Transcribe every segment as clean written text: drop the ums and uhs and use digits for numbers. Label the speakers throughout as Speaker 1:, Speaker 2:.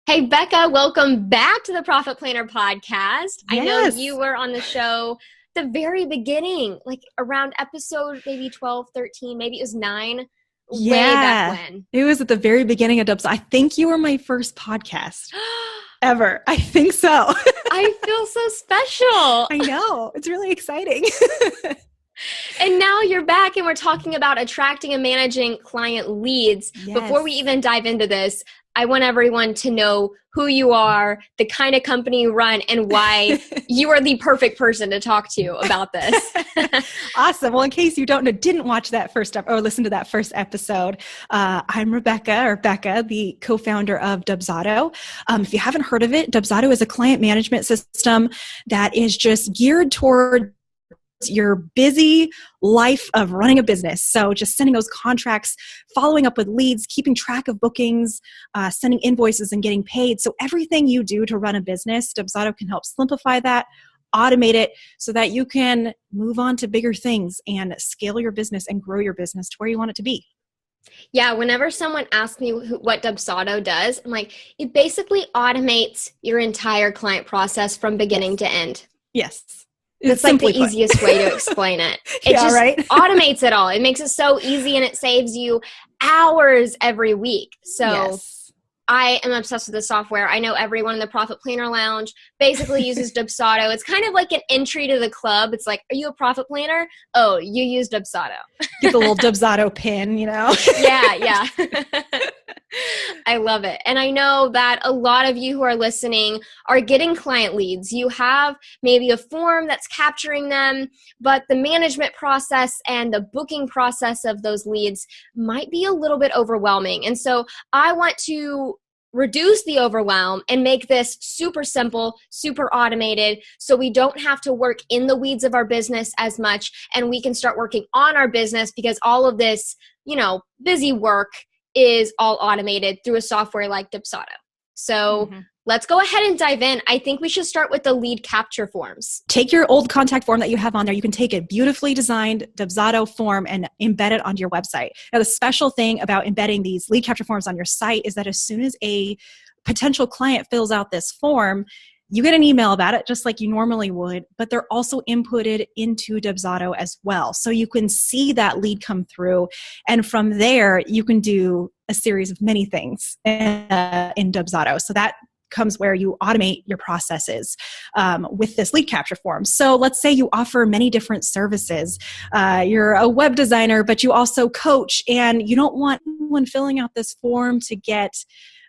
Speaker 1: Hey, Becca, welcome back to the Profit Planner podcast.
Speaker 2: Yes.
Speaker 1: I know you were on the show at the very beginning, like around episode maybe 12, 13, maybe it was 9, way back when.
Speaker 2: It was at the very beginning of Dubs. I think you were my first podcast ever. I think so.
Speaker 1: I feel so special.
Speaker 2: I know. It's really exciting.
Speaker 1: And now you're back and we're talking about attracting and managing client leads.
Speaker 2: Yes.
Speaker 1: Before we even dive into this, I want everyone to know who you are, the kind of company you run, and why you are the perfect person to talk to about this.
Speaker 2: Awesome. Well, in case you didn't watch that or listen to that first episode, I'm Becca, the co-founder of Dubsado. If you haven't heard of it, Dubsado is a client management system that is just geared toward your busy life of running a business. So just sending those contracts, following up with leads, keeping track of bookings, sending invoices and getting paid. So everything you do to run a business, Dubsado can help simplify that, automate it so that you can move on to bigger things and scale your business and grow your business to where you want it to be.
Speaker 1: Yeah, whenever someone asks me what Dubsado does, I'm like, it basically automates your entire client process from beginning to end.
Speaker 2: Yes.
Speaker 1: That's like the easiest way to explain it. It
Speaker 2: just
Speaker 1: automates it all. It makes it so easy and it saves you hours every week. So
Speaker 2: yes.
Speaker 1: I am obsessed with the software. I know everyone in the Profit Planner Lounge basically uses Dubsado. It's kind of like an entry to the club. It's like, are you a profit planner? Oh, you use Dubsado.
Speaker 2: Get the little Dubsado pin,
Speaker 1: Yeah. I love it. And I know that a lot of you who are listening are getting client leads. You have maybe a form that's capturing them, but the management process and the booking process of those leads might be a little bit overwhelming. And so I want to reduce the overwhelm and make this super simple, super automated, so we don't have to work in the weeds of our business as much, and we can start working on our business because all of this, busy work is all automated through a software like Dubsado. So let's go ahead and dive in. I think we should start with the lead capture forms.
Speaker 2: Take your old contact form that you have on there. You can take a beautifully designed Dubsado form and embed it onto your website. Now, the special thing about embedding these lead capture forms on your site is that as soon as a potential client fills out this form, you get an email about it just like you normally would, but they're also inputted into Dubsado as well. So you can see that lead come through. And from there, you can do a series of many things in Dubsado. So that comes where you automate your processes with this lead capture form. So let's say you offer many different services. You're a web designer, but you also coach, and you don't want anyone filling out this form to get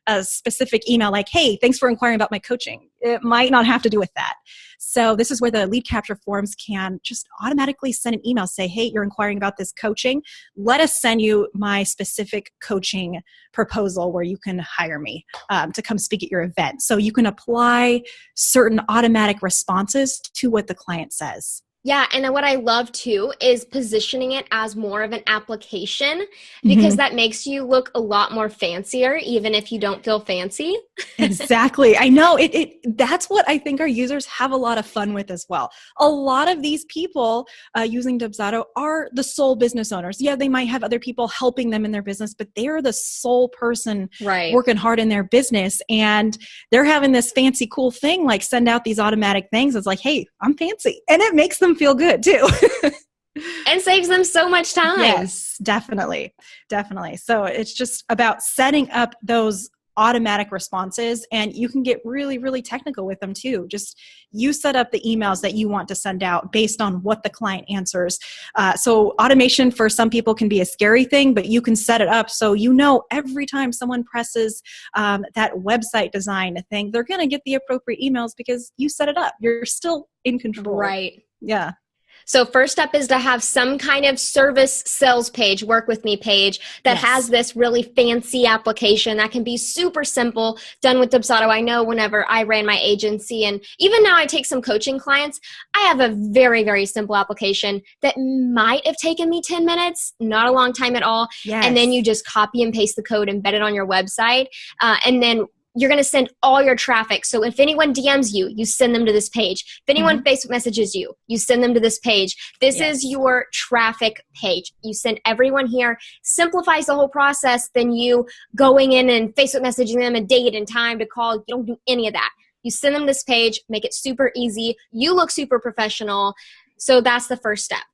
Speaker 2: a specific email like, hey, thanks for inquiring about my coaching. It might not have to do with that. So this is where the lead capture forms can just automatically send an email, say, hey, you're inquiring about this coaching. Let us send you my specific coaching proposal where you can hire me to come speak at your event. So you can apply certain automatic responses to what the client says.
Speaker 1: Yeah, and then what I love too is positioning it as more of an application, because that makes you look a lot more fancier, even if you don't feel fancy.
Speaker 2: Exactly. I know. That's what I think our users have a lot of fun with as well. A lot of these people using Dubsado are the sole business owners. Yeah, they might have other people helping them in their business, but they're the sole person working hard in their business. And they're having this fancy, cool thing, like send out these automatic things. It's like, hey, I'm fancy. And it makes them feel good too.
Speaker 1: And saves them so much time.
Speaker 2: Yes, definitely. So it's just about setting up those automatic responses, and you can get really, really technical with them too. Just you set up the emails that you want to send out based on what the client answers. So automation for some people can be a scary thing, but you can set it up so every time someone presses that website design thing, they're going to get the appropriate emails because you set it up. You're still in control.
Speaker 1: Right.
Speaker 2: Yeah.
Speaker 1: So first step is to have some kind of service sales page, work with me page that has this really fancy application that can be super simple, done with Dubsado. I know whenever I ran my agency, and even now I take some coaching clients, I have a very, very simple application that might have taken me 10 minutes, not a long time at all.
Speaker 2: Yes.
Speaker 1: And then you just copy and paste the code, embed it on your website. And then you're going to send all your traffic. So if anyone DMs you, you send them to this page. If anyone Facebook messages you, you send them to this page. This is your traffic page. You send everyone here. Simplifies the whole process than you going in and Facebook messaging them a date and time to call. You don't do any of that. You send them this page, make it super easy. You look super professional. So that's the first step.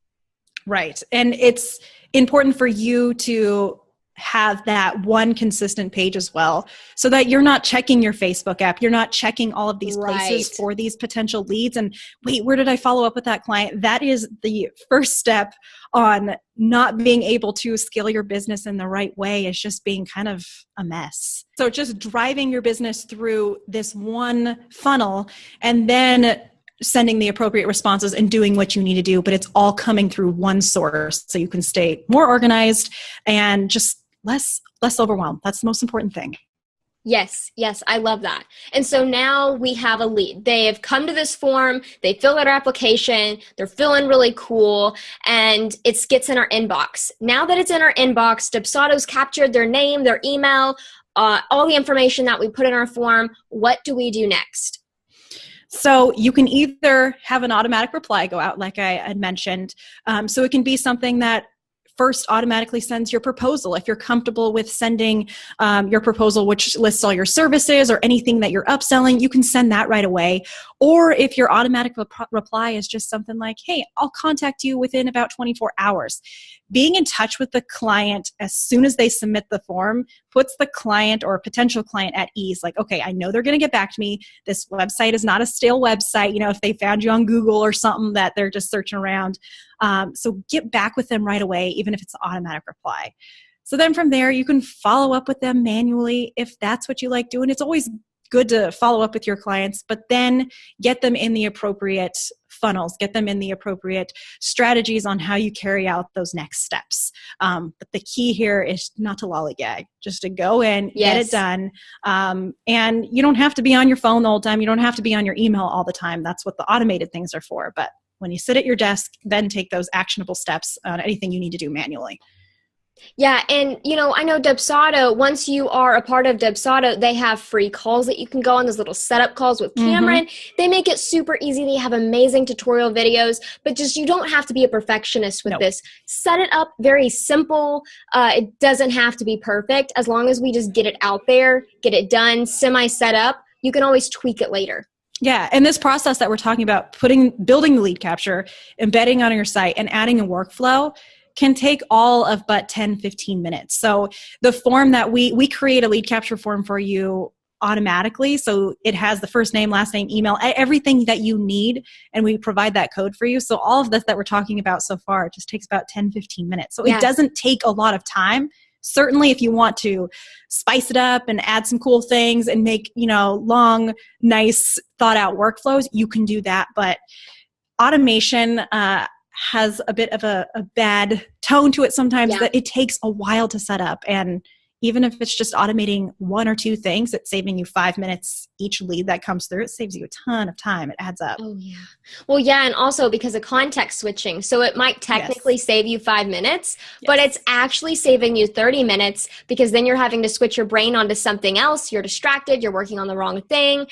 Speaker 2: Right. And it's important for you to have that one consistent page as well, so that you're not checking your Facebook app. You're not checking all of these places for these potential leads. And wait, where did I follow up with that client? That is the first step on not being able to scale your business in the right way, is just being kind of a mess. So just driving your business through this one funnel and then sending the appropriate responses and doing what you need to do, but it's all coming through one source so you can stay more organized and just less overwhelmed. That's the most important thing.
Speaker 1: Yes, I love that. And so now we have a lead. They have come to this form, they fill out our application, they're feeling really cool, and it gets in our inbox. Now that it's in our inbox, Dubsado's captured their name, their email, all the information that we put in our form. What do we do next?
Speaker 2: So you can either have an automatic reply go out, like I had mentioned. So it can be something that first automatically sends your proposal. If you're comfortable with sending your proposal, which lists all your services or anything that you're upselling, you can send that right away. Or if your automatic reply is just something like, hey, I'll contact you within about 24 hours. Being in touch with the client as soon as they submit the form puts the client or potential client at ease. Like, okay, I know they're going to get back to me. This website is not a stale website. You know, if they found you on Google or something that they're just searching around. So get back with them right away, even if it's an automatic reply. So then from there, you can follow up with them manually if that's what you like doing. It's always good to follow up with your clients, but then get them in the appropriate funnels, get them in the appropriate strategies on how you carry out those next steps. But the key here is not to lollygag, just to go in, get it done. And you don't have to be on your phone the whole time. You don't have to be on your email all the time. That's what the automated things are for. But when you sit at your desk, then take those actionable steps on anything you need to do manually.
Speaker 1: Yeah, and I know Dubsado, once you are a part of Dubsado, they have free calls that you can go on, those little setup calls with Cameron. They make it super easy. They have amazing tutorial videos, but just you don't have to be a perfectionist with this. Set it up very simple. It doesn't have to be perfect. As long as we just get it out there, get it done, semi-set up, you can always tweak it later.
Speaker 2: Yeah, and this process that we're talking about, building the lead capture, embedding on your site, and adding a workflow can take all of but 10, 15 minutes. So the form that we create a lead capture form for you automatically. So it has the first name, last name, email, everything that you need, and we provide that code for you. So all of this that we're talking about so far, it just takes about 10, 15 minutes. So it doesn't take a lot of time. Certainly if you want to spice it up and add some cool things and make, long, nice, thought out workflows, you can do that. But automation has a bit of a bad tone to it sometimes, that it takes a while to set up. And even if it's just automating one or two things, it's saving you 5 minutes each lead that comes through. It saves you a ton of time. It adds up.
Speaker 1: Oh, yeah. Well, yeah, and also because of context switching. So it might technically save you 5 minutes, but it's actually saving you 30 minutes because then you're having to switch your brain onto something else. You're distracted. You're working on the wrong thing.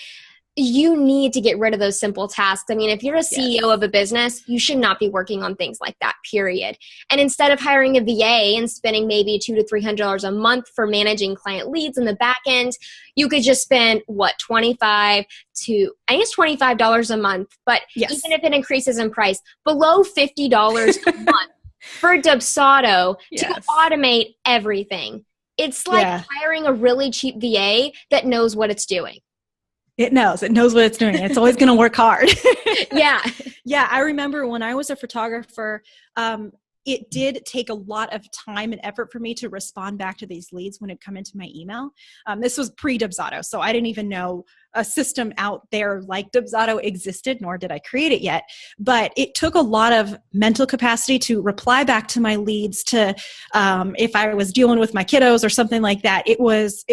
Speaker 1: You need to get rid of those simple tasks. I mean, if you're a CEO of a business, you should not be working on things like that, period. And instead of hiring a VA and spending maybe $200 to $300 a month for managing client leads in the back end, you could just spend, $25 a month. But even if it increases in price, below $50 a month for Dubsado to automate everything. It's like hiring a really cheap VA that knows what it's doing.
Speaker 2: It knows what it's doing. It's always going to work hard.
Speaker 1: Yeah.
Speaker 2: I remember when I was a photographer, it did take a lot of time and effort for me to respond back to these leads when it come into my email. This was pre-Dubsado, so I didn't even know a system out there like Dubsado existed, nor did I create it yet. But it took a lot of mental capacity to reply back to my leads, to if I was dealing with my kiddos or something like that. It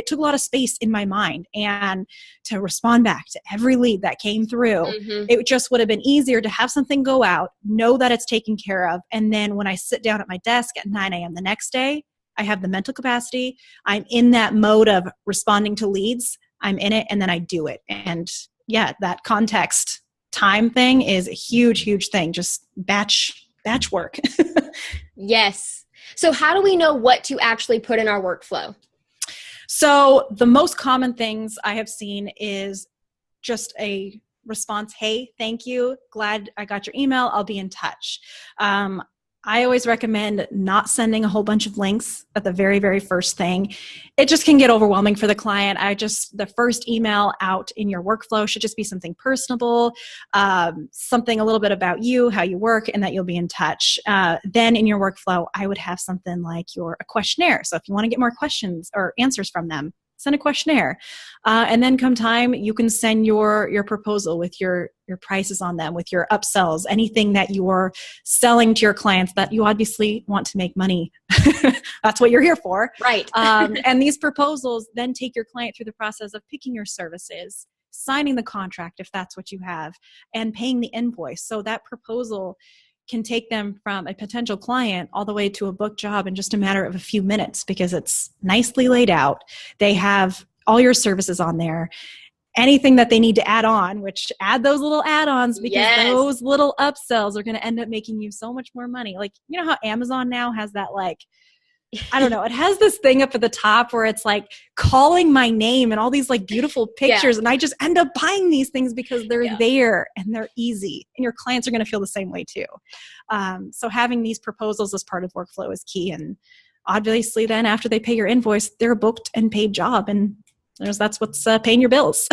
Speaker 2: took a lot of space in my mind, and to respond back to every lead that came through, it just would have been easier to have something go out, know that it's taken care of, and then when I sit down at my desk at 9 a.m. the next day, I have the mental capacity. I'm in that mode of responding to leads. I'm in it, and then I do it. And yeah, that context time thing is a huge, huge thing. Just batch work.
Speaker 1: Yes. So how do we know what to actually put in our workflow?
Speaker 2: So the most common things I have seen is just a response, hey, thank you, glad I got your email, I'll be in touch. I always recommend not sending a whole bunch of links at the very, very first thing. It just can get overwhelming for the client. The first email out in your workflow should just be something personable, something a little bit about you, how you work, and that you'll be in touch. Then in your workflow, I would have something like a questionnaire. So if you want to get more questions or answers from them, send a questionnaire. And then come time, you can send your proposal with your prices on them, with your upsells, anything that you're selling to your clients that you obviously want to make money. That's what you're here for.
Speaker 1: Right.
Speaker 2: And these proposals then take your client through the process of picking your services, signing the contract if that's what you have, and paying the invoice. So that proposal can take them from a potential client all the way to a booked job in just a matter of a few minutes, because it's nicely laid out. They have all your services on there. Anything that they need to add on, which add those little add-ons, because those little upsells are going to end up making you so much more money. Like, you know how Amazon now has that, like, I don't know, it has this thing up at the top where it's like calling my name and all these like beautiful pictures. And I just end up buying these things because they're there and they're easy. And your clients are going to feel the same way too. So having these proposals as part of workflow is key. And obviously then after they pay your invoice, they're a booked and paid job. And that's what's paying your bills.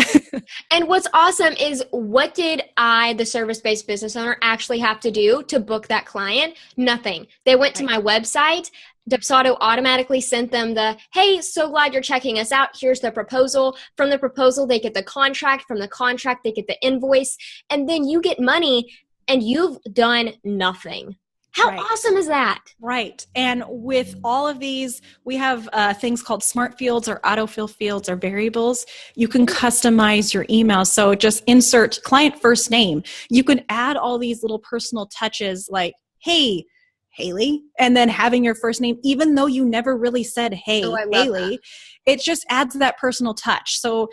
Speaker 1: And what's awesome is, what did I, the service-based business owner, actually have to do to book that client? Nothing. They went to my website. Dubsado automatically sent them hey, so glad you're checking us out. Here's the proposal. From the proposal, they get the contract. From the contract, they get the invoice. And then you get money and you've done nothing. How awesome is that?
Speaker 2: Right. And with all of these, we have things called smart fields or autofill fields or variables. You can customize your email. So just insert client first name. You can add all these little personal touches like, hey, Haley, and then having your first name, even though you never really said, hey, Haley, it just adds that personal touch. So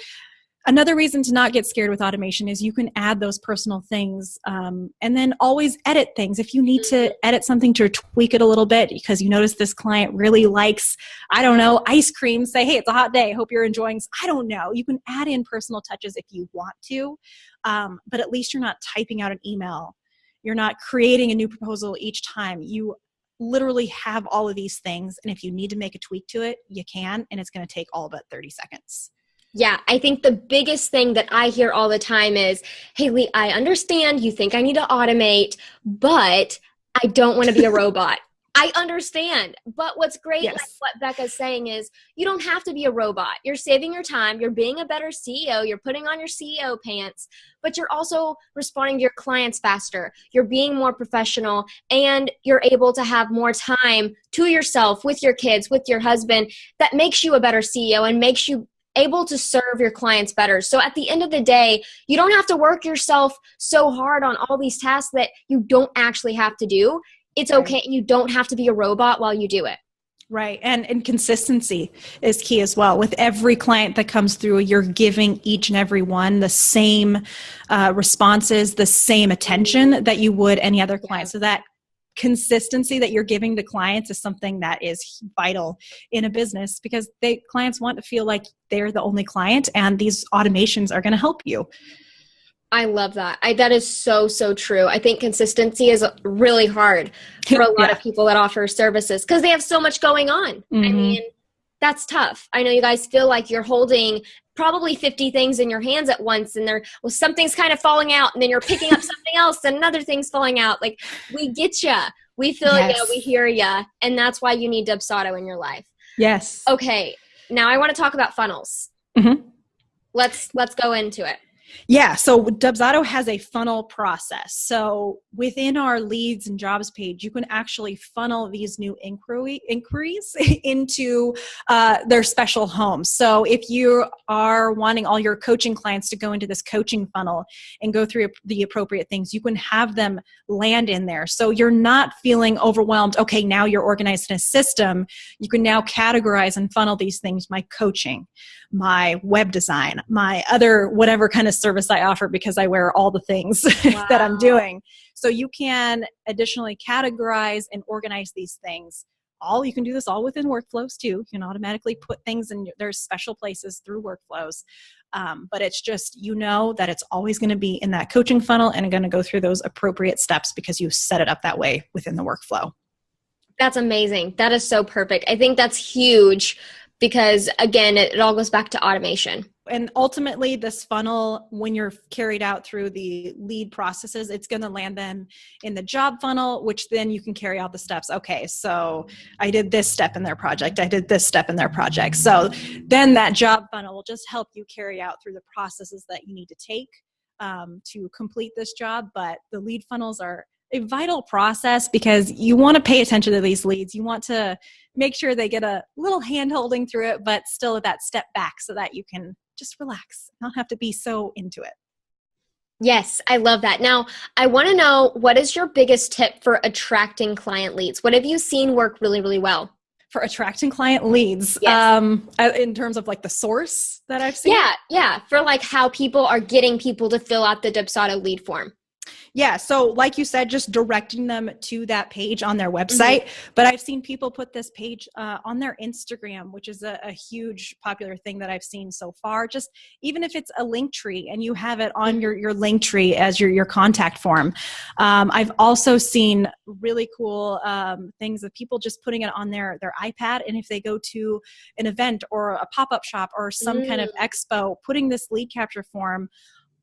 Speaker 2: another reason to not get scared with automation is you can add those personal things, and then always edit things. If you need to edit something to tweak it a little bit because you notice this client really likes, I don't know, ice cream, say, hey, it's a hot day, hope you're enjoying. I don't know. You can add in personal touches if you want to, but at least you're not typing out an email. You're not creating a new proposal each time. You literally have all of these things, and if you need to make a tweak to it, you can, and it's going to take all but 30 seconds.
Speaker 1: Yeah, I think the biggest thing that I hear all the time is, hey, Lee, I understand you think I need to automate, but I don't want to be a robot. I understand. But what's great, like what Becca's saying, is you don't have to be a robot. You're saving your time. You're being a better CEO. You're putting on your CEO pants, but you're also responding to your clients faster. You're being more professional, and you're able to have more time to yourself, with your kids, with your husband. That makes you a better CEO and makes you able to serve your clients better. So at the end of the day, you don't have to work yourself so hard on all these tasks that you don't actually have to do. It's okay. You don't have to be a robot while you do it.
Speaker 2: Right. And consistency is key as well. With every client that comes through, you're giving each and every one the same responses, the same attention that you would any other client. So that consistency that you're giving to clients is something that is vital in a business, because clients want to feel like they're the only client, and these automations are going to help you.
Speaker 1: I love that. That is so, so true. I think consistency is really hard for a lot of people that offer services because they have so much going on. I mean, that's tough. I know you guys feel like you're holding probably 50 things in your hands at once, and something's kind of falling out, and then you're picking up something else and another thing's falling out. Like, we get you. We feel you. We hear you. And that's why you need Dubsado in your life.
Speaker 2: Yes.
Speaker 1: Okay. Now I want to talk about funnels. Let's go into it.
Speaker 2: Yeah, so Dubsado has a funnel process. So within our leads and jobs page, you can actually funnel these new inquiries into their special homes. So if you are wanting all your coaching clients to go into this coaching funnel and go through the appropriate things, you can have them land in there. So you're not feeling overwhelmed. Okay, now you're organized in a system. You can now categorize and funnel these things: my coaching, my web design, my other whatever kind of service I offer, because I wear all the things that I'm doing. So you can additionally categorize and organize these things. You can do this all within workflows too. You can automatically put things in, there's special places through workflows. But it's just, that it's always going to be in that coaching funnel and going to go through those appropriate steps because you set it up that way within the workflow.
Speaker 1: That's amazing. That is so perfect. I think that's huge because, again, it all goes back to automation.
Speaker 2: And ultimately, this funnel, when you're carried out through the lead processes, it's going to land them in the job funnel, which then you can carry out the steps. Okay, so I did this step in their project. I did this step in their project. So then that job funnel will just help you carry out through the processes that you need to take to complete this job. But the lead funnels are a vital process because you want to pay attention to these leads. You want to make sure they get a little hand holding through it, but still that step back so that you can just relax, not have to be so into it.
Speaker 1: Yes, I love that. Now, I want to know, what is your biggest tip for attracting client leads? What have you seen work really, really well?
Speaker 2: For attracting client leads,
Speaker 1: yes.
Speaker 2: In terms of like the source that I've seen?
Speaker 1: Yeah. For like how people are getting people to fill out the Dubsado lead form.
Speaker 2: Yeah. So like you said, just directing them to that page on their website. Mm-hmm. But I've seen people put this page on their Instagram, which is a huge popular thing that I've seen so far. Just even if it's a link tree and you have it on your link tree as your contact form. I've also seen really cool things of people just putting it on their iPad. And if they go to an event or a pop-up shop or some kind of expo, putting this lead capture form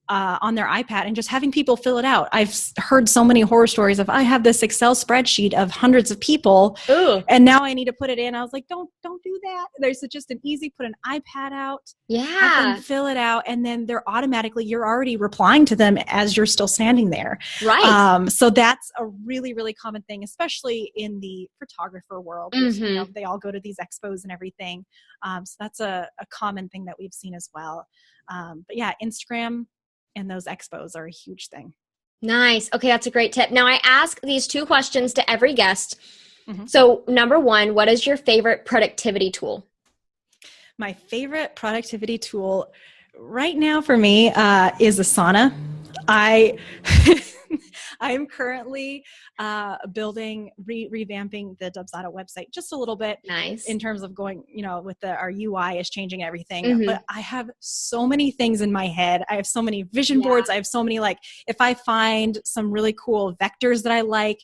Speaker 2: on their iPad and just having people fill it out. I've heard so many horror stories of, I have this Excel spreadsheet of hundreds of people. Ooh. And now I need to put it in. I was like, don't do that. There's just an easy, put an iPad out, have them fill it out. And then you're already replying to them as you're still standing there.
Speaker 1: Right.
Speaker 2: So that's a really, really common thing, especially in the photographer world. Mm-hmm. Which, they all go to these expos and everything. So that's a common thing that we've seen as well. But yeah, Instagram and those expos are a huge thing.
Speaker 1: Nice. Okay, that's a great tip. Now, I ask these 2 questions to every guest. Mm-hmm. So, number 1, what is your favorite productivity tool?
Speaker 2: My favorite productivity tool right now for me is Asana. I'm currently revamping the Dubsado website just a little bit.
Speaker 1: Nice.
Speaker 2: In terms of going, with our UI is changing everything. Mm-hmm. But I have so many things in my head. I have so many vision boards. I have so many, if I find some really cool vectors that I like,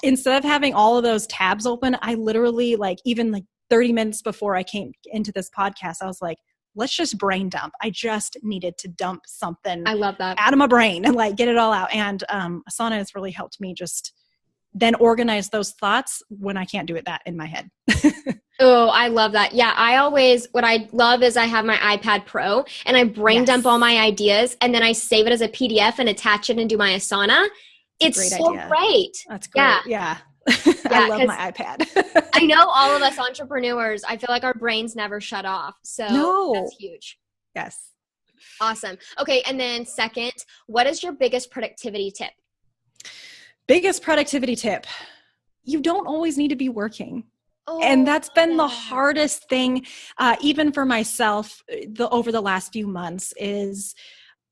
Speaker 2: instead of having all of those tabs open, I literally even 30 minutes before I came into this podcast, I was like, let's just brain dump. I just needed to dump something
Speaker 1: I love that.
Speaker 2: out of my brain and get it all out. And Asana has really helped me just then organize those thoughts when I can't do that in my head.
Speaker 1: Oh, I love that. Yeah, what I love is I have my iPad Pro and I brain dump all my ideas and then I save it as a PDF and attach it into my Asana. It's so great.
Speaker 2: That's great. Yeah. I love my iPad.
Speaker 1: I know all of us entrepreneurs, I feel like our brains never shut off. So that's huge.
Speaker 2: Yes.
Speaker 1: Awesome. Okay. And then second, what is your biggest productivity tip?
Speaker 2: Biggest productivity tip. You don't always need to be working. And that's been the hardest thing, even for myself, over the last few months is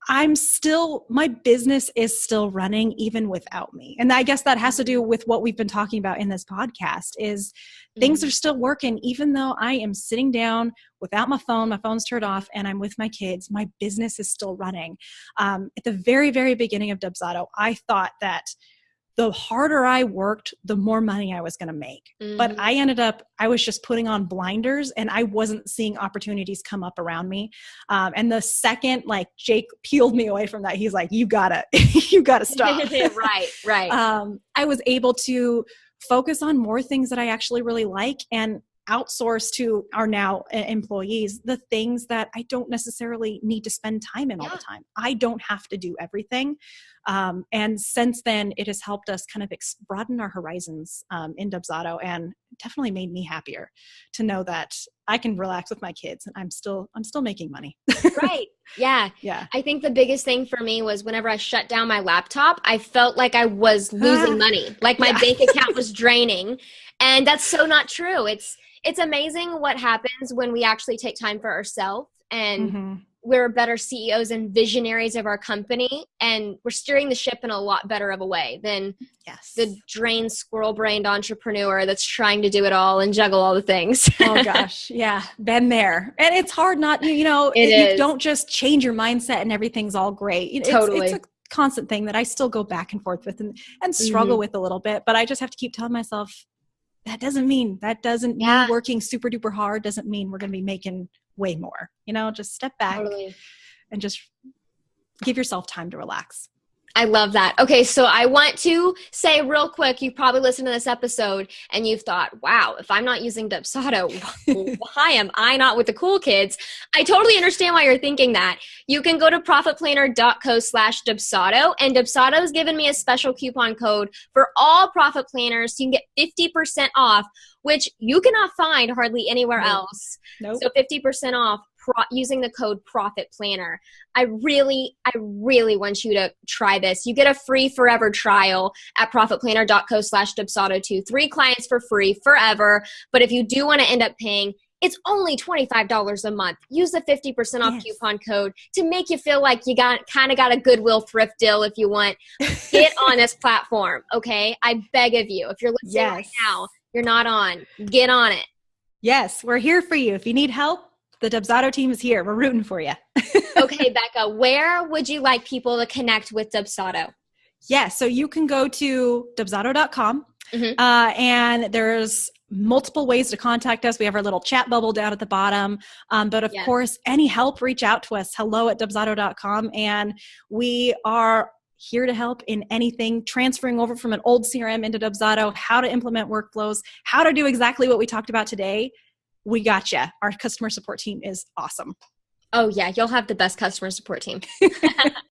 Speaker 2: my business is still running even without me. And I guess that has to do with what we've been talking about in this podcast is things are still working, even though I am sitting down without my phone's turned off and I'm with my kids, my business is still running. At the very, very beginning of Dubsado, I thought that the harder I worked, the more money I was going to make. Mm-hmm. But I was just putting on blinders and I wasn't seeing opportunities come up around me. And the second, Jake peeled me away from that, he's like, you gotta stop.
Speaker 1: Right.
Speaker 2: I was able to focus on more things that I actually really like and outsource to our now employees the things that I don't necessarily need to spend time in all the time. I don't have to do everything. And since then, it has helped us kind of broaden our horizons in Dubsado. And definitely made me happier to know that I can relax with my kids and I'm still making money.
Speaker 1: Right. Yeah.
Speaker 2: Yeah.
Speaker 1: I think the biggest thing for me was whenever I shut down my laptop, I felt like I was losing money, like my bank account was draining. And that's so not true. It's amazing what happens when we actually take time for ourselves and we're better CEOs and visionaries of our company, and we're steering the ship in a lot better of a way than the drained squirrel-brained entrepreneur that's trying to do it all and juggle all the things.
Speaker 2: Oh gosh. Yeah. Been there. And it's hard not, you don't just change your mindset and everything's all great.
Speaker 1: Totally.
Speaker 2: It's a constant thing that I still go back and forth with and struggle with a little bit, but I just have to keep telling myself that doesn't mean me working super duper hard doesn't mean we're going to be making way more, just step back and just give yourself time to relax.
Speaker 1: I love that. Okay, so I want to say real quick, you probably listened to this episode and you've thought, wow, if I'm not using Dubsado, why am I not with the cool kids? I totally understand why you're thinking that. You can go to profitplanner.co/Dubsado, and Dubsado has given me a special coupon code for all profit planners. So you can get 50% off, which you cannot find hardly anywhere else.
Speaker 2: Nope.
Speaker 1: So 50% off using the code Profit Planner. I really want you to try this. You get a free forever trial at profitplanner.co/Dubsado 3 clients for free forever. But if you do want to end up paying, it's only $25 a month. Use the 50% off coupon code to make you feel like you got a Goodwill thrift deal if you want. Get on this platform, okay? I beg of you. If you're listening right now, you're not on. Get on it.
Speaker 2: Yes, we're here for you. If you need help, the Dubsado team is here. We're rooting for you.
Speaker 1: Okay, Becca, where would you like people to connect with Dubsado?
Speaker 2: Yeah, so you can go to dubsado.com and there's multiple ways to contact us. We have our little chat bubble down at the bottom. But of course, any help, reach out to us, hello@dubsado.com. And we are here to help in anything, transferring over from an old CRM into Dubsado, how to implement workflows, how to do exactly what we talked about today. We got you. Our customer support team is awesome.
Speaker 1: Oh yeah, you'll have the best customer support team.